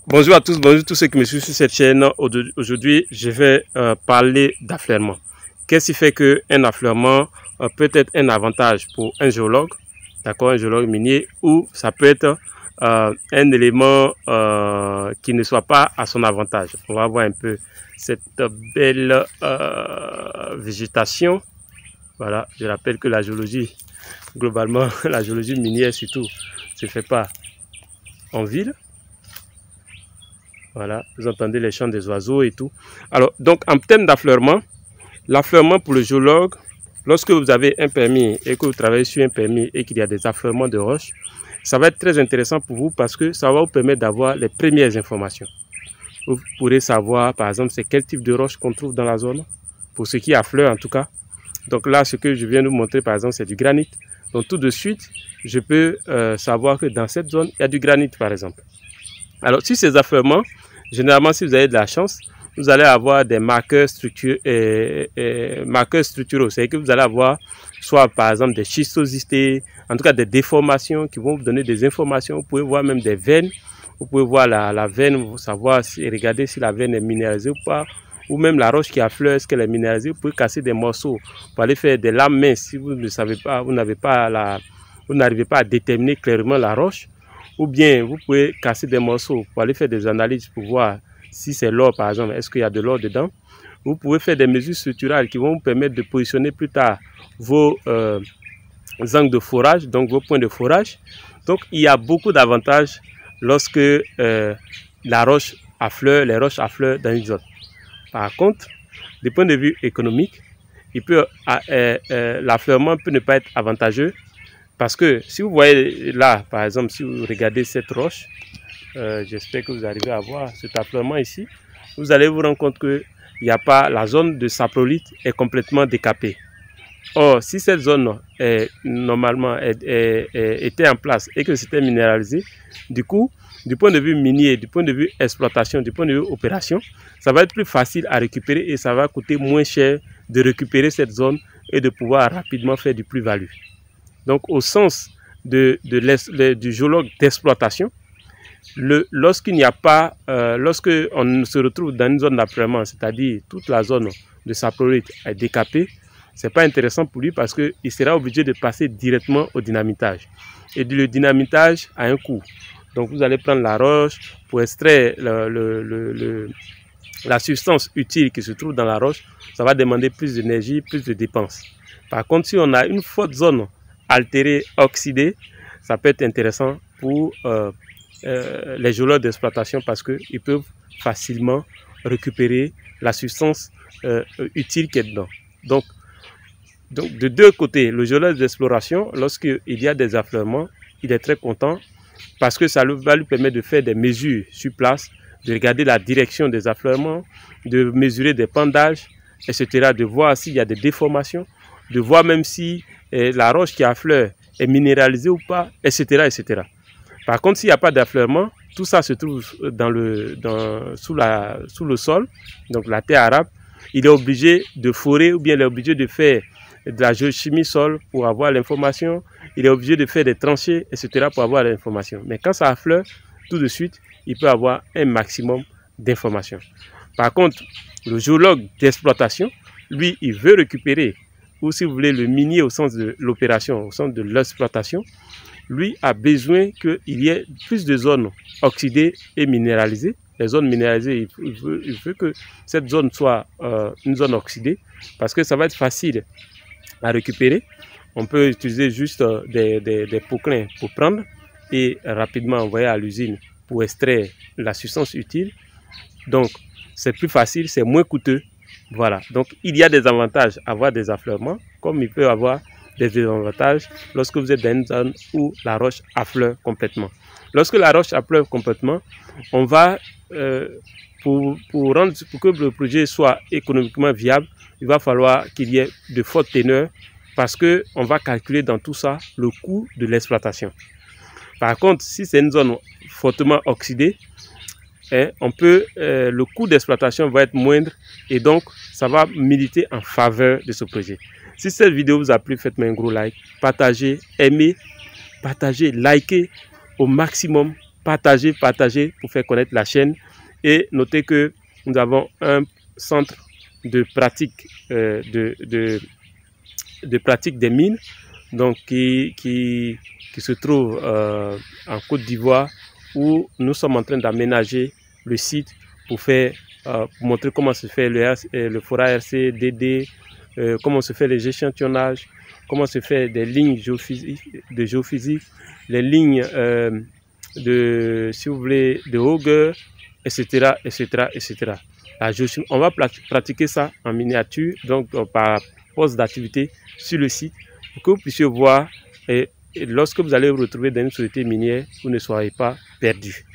Bonjour à tous ceux qui me suivent sur cette chaîne. Aujourd'hui, je vais parler d'affleurement. Qu'est-ce qui fait qu'un affleurement peut être un avantage pour un géologue, d'accord, un géologue minier, ou ça peut être un élément qui ne soit pas à son avantage. On va voir un peu cette belle végétation. Voilà, je rappelle que la géologie, globalement, la géologie minière surtout, ne se fait pas en ville. Voilà, vous entendez les chants des oiseaux et tout. Alors, donc, en termes d'affleurement, l'affleurement pour le géologue, lorsque vous avez un permis et que vous travaillez sur un permis et qu'il y a des affleurements de roches, ça va être très intéressant pour vous parce que ça va vous permettre d'avoir les premières informations. Vous pourrez savoir, par exemple, c'est quel type de roche qu'on trouve dans la zone, pour ce qui affleure en tout cas. Donc là, ce que je viens de vous montrer, par exemple, c'est du granit. Donc tout de suite, je peux savoir que dans cette zone, il y a du granit, par exemple. Alors, sur ces affleurements, généralement, si vous avez de la chance, vous allez avoir des marqueurs structuraux. C'est-à-dire que vous allez avoir soit, par exemple, des schistosités, en tout cas des déformations qui vont vous donner des informations. Vous pouvez voir même des veines. Vous pouvez voir la veine, vous savoir regarder si la veine est minéralisée ou pas. Ou même la roche qui affleure, est-ce qu'elle est minéralisée. Vous pouvez casser des morceaux pour aller faire des lames minces si vous ne savez pas, vous n'arrivez pas à déterminer clairement la roche. Ou bien, vous pouvez casser des morceaux pour aller faire des analyses pour voir si c'est l'or, par exemple, est-ce qu'il y a de l'or dedans. Vous pouvez faire des mesures structurales qui vont vous permettre de positionner plus tard vos angles de forage, donc vos points de forage. Donc, il y a beaucoup d'avantages lorsque la roche affleure, les roches affleurent dans une zone. Par contre, du point de vue économique, l'affleurement peut ne pas être avantageux. Parce que si vous voyez là, par exemple, si vous regardez cette roche, j'espère que vous arrivez à voir cet affleurement ici, vous allez vous rendre compte que la zone de saprolite est complètement décapée. Or, si cette zone normalement était en place et que c'était minéralisé, du coup, du point de vue minier, du point de vue exploitation, du point de vue opération, ça va être plus facile à récupérer et ça va coûter moins cher de récupérer cette zone et de pouvoir rapidement faire du plus-value. Donc, au sens du géologue d'exploitation, lorsqu'il n'y a pas, lorsqu'on se retrouve dans une zone d'affleurement, c'est-à-dire toute la zone de saprolite est décapée, ce n'est pas intéressant pour lui parce qu'il sera obligé de passer directement au dynamitage. Et le dynamitage a un coût. Donc, vous allez prendre la roche pour extraire la substance utile qui se trouve dans la roche. Ça va demander plus d'énergie, plus de dépenses. Par contre, si on a une forte zone altérée, oxydée, ça peut être intéressant pour les géologues d'exploitation parce qu'ils peuvent facilement récupérer la substance utile qui est dedans. Donc, de deux côtés, le géologue d'exploration, lorsqu'il y a des affleurements, il est très content parce que ça va lui permettre de faire des mesures sur place, de regarder la direction des affleurements, de mesurer des pendages, etc., de voir s'il y a des déformations, de voir même si la roche qui affleure est minéralisée ou pas, etc., etc. Par contre, s'il n'y a pas d'affleurement, tout ça se trouve sous le sol, donc la terre arabe. Il est obligé de forer ou bien il est obligé de faire de la géochimie sol pour avoir l'information. Il est obligé de faire des tranchées, etc. pour avoir l'information. Mais quand ça affleure, tout de suite, il peut avoir un maximum d'informations. Par contre, le géologue d'exploitation, lui, il veut récupérer, ou si vous voulez, le minier au sens de l'opération, au sens de l'exploitation, lui a besoin qu'il y ait plus de zones oxydées et minéralisées. Les zones minéralisées, il veut que cette zone soit une zone oxydée parce que ça va être facile à récupérer. On peut utiliser juste des pots-clins pour prendre et rapidement envoyer à l'usine pour extraire la substance utile. Donc, c'est plus facile, c'est moins coûteux. Voilà, donc il y a des avantages à avoir des affleurements, comme il peut y avoir des désavantages lorsque vous êtes dans une zone où la roche affleure complètement. Lorsque la roche affleure complètement, on va, pour que le projet soit économiquement viable, il va falloir qu'il y ait de fortes teneurs parce qu'on va calculer dans tout ça le coût de l'exploitation. Par contre, si c'est une zone fortement oxydée, le coût d'exploitation va être moindre et donc ça va militer en faveur de ce projet. Si cette vidéo vous a plu, faites-moi un gros like, partagez, aimez, likez au maximum partagez pour faire connaître la chaîne. Et notez que nous avons un centre de pratique de pratique des mines, donc qui se trouve en Côte d'Ivoire, où nous sommes en train d'aménager le site pour faire pour montrer comment se fait le FORA RC, DD, comment se fait les échantillonnages, comment se fait des lignes de géophysique, les lignes si vous voulez, de hauteur, etc., etc. On va pratiquer ça en miniature, donc par poste d'activité sur le site, pour que vous puissiez voir, et lorsque vous allez vous retrouver dans une société minière, vous ne soyez pas perdu.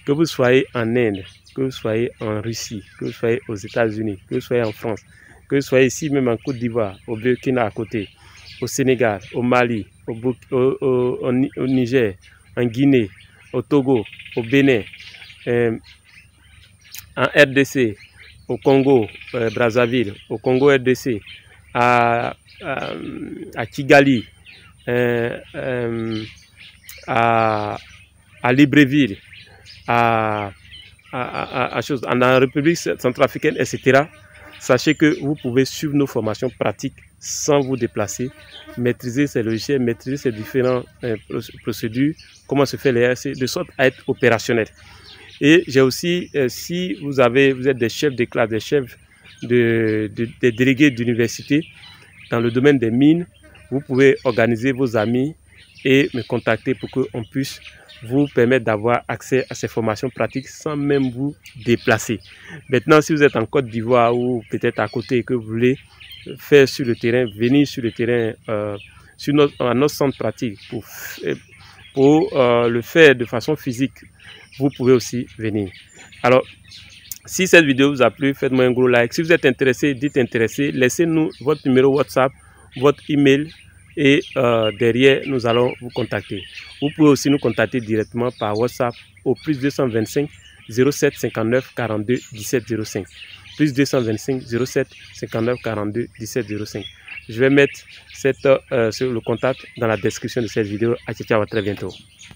Que vous soyez en Inde, que vous soyez en Russie, que vous soyez aux États-Unis, que vous soyez en France, que vous soyez ici même en Côte d'Ivoire, au Burkina à côté, au Sénégal, au Mali, au Niger, en Guinée, au Togo, au Bénin, en RDC, au Congo, Brazzaville, au Congo RDC, à Kigali, à Libreville, en République centrafricaine, etc. Sachez que vous pouvez suivre nos formations pratiques sans vous déplacer, maîtriser ces logiciels, maîtriser ces différentes procédures, comment se fait les RC, de sorte à être opérationnel. Et j'ai aussi, si vous êtes des chefs de classe, des chefs des délégués d'université dans le domaine des mines, vous pouvez organiser vos amis et me contacter pour qu'on puisse vous permettre d'avoir accès à ces formations pratiques sans même vous déplacer. Maintenant, si vous êtes en Côte d'Ivoire ou peut-être à côté et que vous voulez faire sur le terrain, venir sur le terrain à notre centre pratique pour le faire de façon physique, vous pouvez aussi venir. Alors, si cette vidéo vous a plu, faites-moi un gros like. Si vous êtes intéressé, dites intéressé, laissez-nous votre numéro WhatsApp, votre email et derrière, nous allons vous contacter. Vous pouvez aussi nous contacter directement par WhatsApp au +225 07 59 42 17 05. +225 07 59 42 17 05. Je vais mettre le contact dans la description de cette vidéo. À très bientôt.